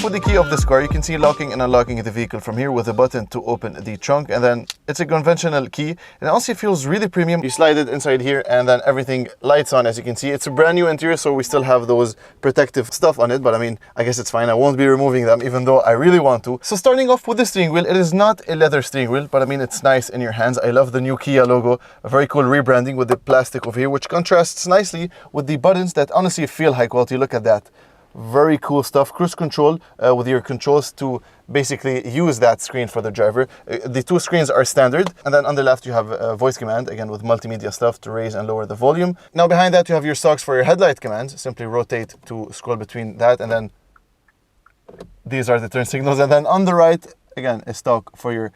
off with the key of this car, you can see locking and unlocking the vehicle from here with a button to open the trunk, and then it's a conventional key. It also feels really premium. You slide it inside here and then everything lights on. As you can see, it's a brand new interior, so we still have those protective stuff on it, but I mean, I guess it's fine. I won't be removing them even though I really want to. So starting off with the steering wheel, it is not a leather steering wheel, but I mean, it's nice in your hands. I love the new Kia logo, a very cool rebranding with the plastic over here, which contrasts nicely with the buttons that honestly feel high quality. Look at that. Very cool stuff. Cruise control with your controls to basically use that screen for the driver. The two screens are standard, and then on the left you have a voice command, again with multimedia stuff to raise and lower the volume. Now behind that you have your socks for your headlight commands. Simply rotate to scroll between that, and then these are the turn signals. And then on the right, again, a stock for your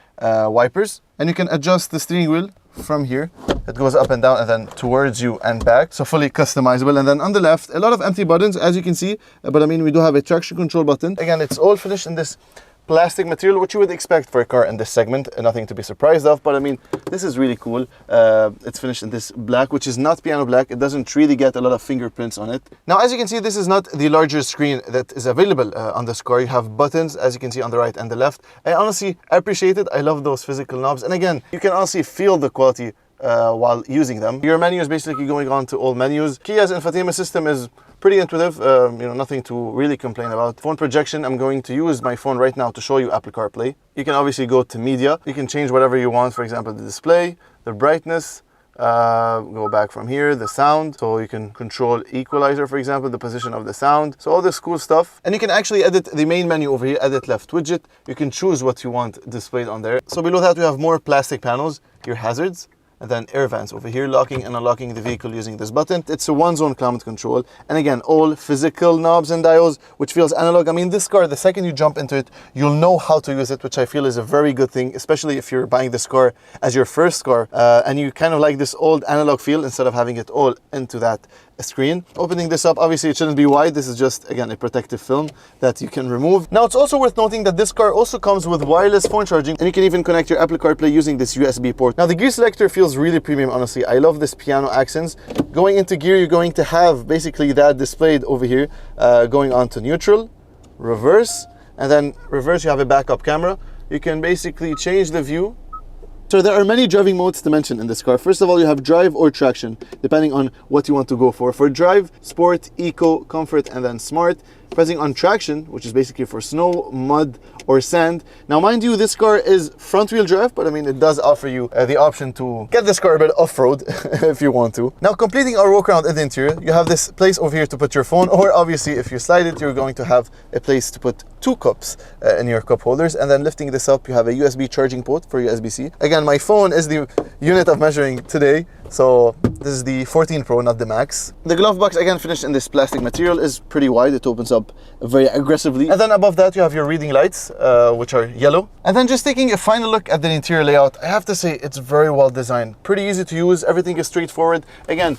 wipers, and you can adjust the steering wheel from here. It goes up and down and then towards you and back, so fully customizable. And then on the left, a lot of empty buttons, as you can see, but I mean, we do have a traction control button. Again, it's all finished in this plastic material, which you would expect for a car in this segment, nothing to be surprised of, but I mean, this is really cool. It's finished in this black, which is not piano black. It doesn't really get a lot of fingerprints on it. Now, as you can see, this is not the larger screen that is available on this car. You have buttons, as you can see, on the right and the left. I honestly appreciate it. I love those physical knobs, and again, you can honestly feel the quality while using them. Your menu is basically going on to all menus. Kia's infotainment system is pretty intuitive, you know, nothing to really complain about. Phone projection, I'm going to use my phone right now to show you Apple CarPlay. You can obviously go to media. You can change whatever you want, for example, the display, the brightness, go back from here, the sound. So you can control equalizer, for example, the position of the sound. So all this cool stuff. And you can actually edit the main menu over here, edit left widget. You can choose what you want displayed on there. So below that, we have more plastic panels, your hazards, and then air vents over here, locking and unlocking the vehicle using this button. It's a one-zone climate control, and again, all physical knobs and dials, which feels analog. I mean, this car, the second you jump into it, you'll know how to use it, which I feel is a very good thing, especially if you're buying this car as your first car, and you kind of like this old analog feel instead of having it all into that screen. Opening this up, obviously it shouldn't be wide. This is just, again, a protective film that you can remove. Now, it's also worth noting that this car also comes with wireless phone charging, and you can even connect your Apple CarPlay using this USB port. Now, the gear selector feels really premium, honestly. I love this piano accents. Going into gear, you're going to have basically that displayed over here, going on to neutral, reverse, and then reverse, you have a backup camera. You can basically change the view. So there are many driving modes to mention in this car. First of all, you have drive or traction, depending on what you want to go for. For drive, sport, eco, comfort, and then smart. Pressing on traction, which is basically for snow, mud, or sand. Now, mind you, this car is front-wheel drive, but I mean, it does offer you the option to get this car a bit off-road if you want to. Now, completing our walk around in the interior, you have this place over here to put your phone, or obviously, if you slide it, you're going to have a place to put two cups in your cup holders. And then lifting this up, you have a USB charging port for USB-C. Again, my phone is the unit of measuring today, so this is the 14 Pro, not the Max. The glove box, again, finished in this plastic material, is pretty wide. It opens up very aggressively. And then above that, you have your reading lights, which are yellow. And then just taking a final look at the interior layout, I have to say it's very well designed. Pretty easy to use. Everything is straightforward. Again,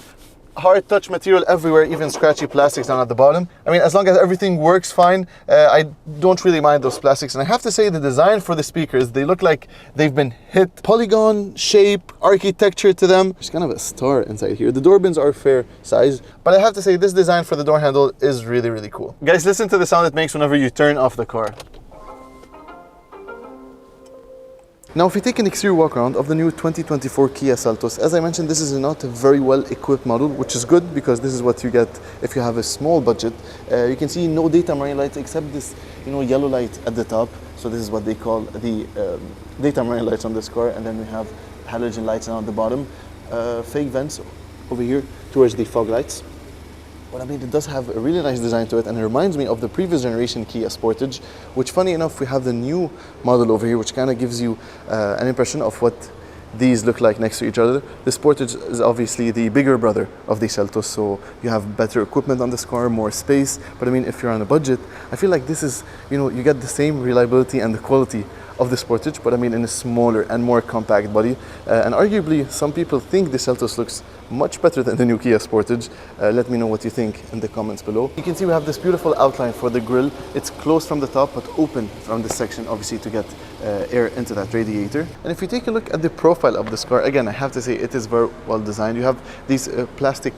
hard touch material everywhere, even scratchy plastics down at the bottom. I mean, as long as everything works fine, I don't really mind those plastics. And I have to say, the design for the speakers, they look like they've been hit. Polygon shape, architecture to them. There's kind of a star inside here. The door bins are fair size, but I have to say this design for the door handle is really, really cool. Guys, listen to the sound it makes whenever you turn off the car. Now, if we take an exterior walk around of the new 2024 Kia Seltos, as I mentioned, this is not a very well equipped model, which is good because this is what you get if you have a small budget. You can see no daytime running lights except this, yellow light at the top. So this is what they call the daytime running lights on this car. And then we have halogen lights down at the bottom, fake vents over here towards the fog lights. But I mean, it does have a really nice design to it, and it reminds me of the previous generation Kia Sportage, which, funny enough, we have the new model over here, which kind of gives you an impression of what these look like next to each other. The Sportage is obviously the bigger brother of the Seltos, so you have better equipment on this car, more space. But I mean, if you're on a budget, I feel like this is, you get the same reliability and the quality of the Sportage, but I mean in a smaller and more compact body. And arguably, some people think the Seltos looks much better than the new Kia Sportage. Let me know what you think in the comments below. You can see we have this beautiful outline for the grille. It's closed from the top, but open from this section, obviously, to get air into that radiator. And if you take a look at the profile of this car, again, I have to say it is very well designed. You have these plastic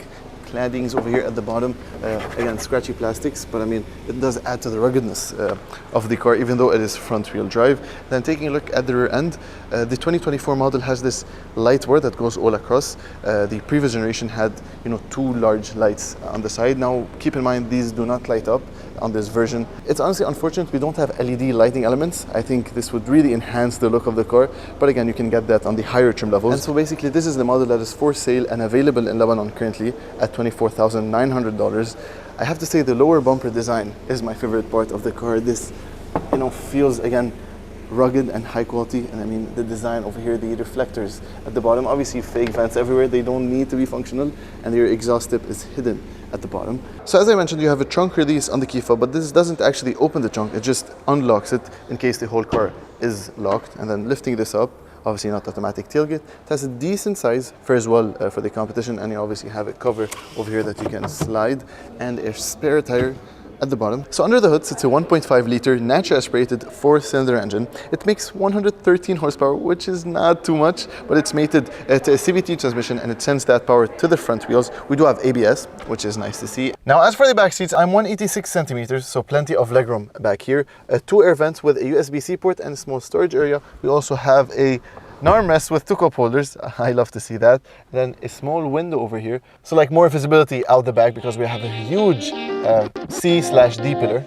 claddings over here at the bottom. Again, scratchy plastics, but I mean, it does add to the ruggedness of the car, even though it is front-wheel drive. Then taking a look at the rear end, the 2024 model has this light bar that goes all across. The previous generation had, you know, 2 large lights on the side. Now, keep in mind, these do not light up on this version. It's honestly unfortunate we don't have LED lighting elements. I think this would really enhance the look of the car, but again, you can get that on the higher trim levels. And so basically, this is the model that is for sale and available in Lebanon currently at $24,900. I have to say the lower bumper design is my favorite part of the car. This, you know, feels, again, rugged and high quality. And I mean, the design over here, the reflectors at the bottom, obviously fake vents everywhere, they don't need to be functional, and your exhaust tip is hidden at the bottom. So as I mentioned, you have a trunk release on the key fob, but this doesn't actually open the trunk, it just unlocks it in case the whole car is locked. And then lifting this up, obviously not automatic tailgate, it has a decent size for as well for the competition, and you obviously have a cover over here that you can slide, and a spare tire at the bottom. So under the hood sits a 1.5 liter naturally aspirated 4-cylinder engine. It makes 113 horsepower, which is not too much, but it's mated to a CVT transmission, and it sends that power to the front wheels. We do have ABS, which is nice to see. Now, as for the back seats, I'm 186 centimeters, so plenty of legroom back here. 2 air vents with a USB-C port and a small storage area. We also have a armrest with 2 cup holders. I love to see that. Then a small window over here, so like more visibility out the back, because we have a huge C/D pillar.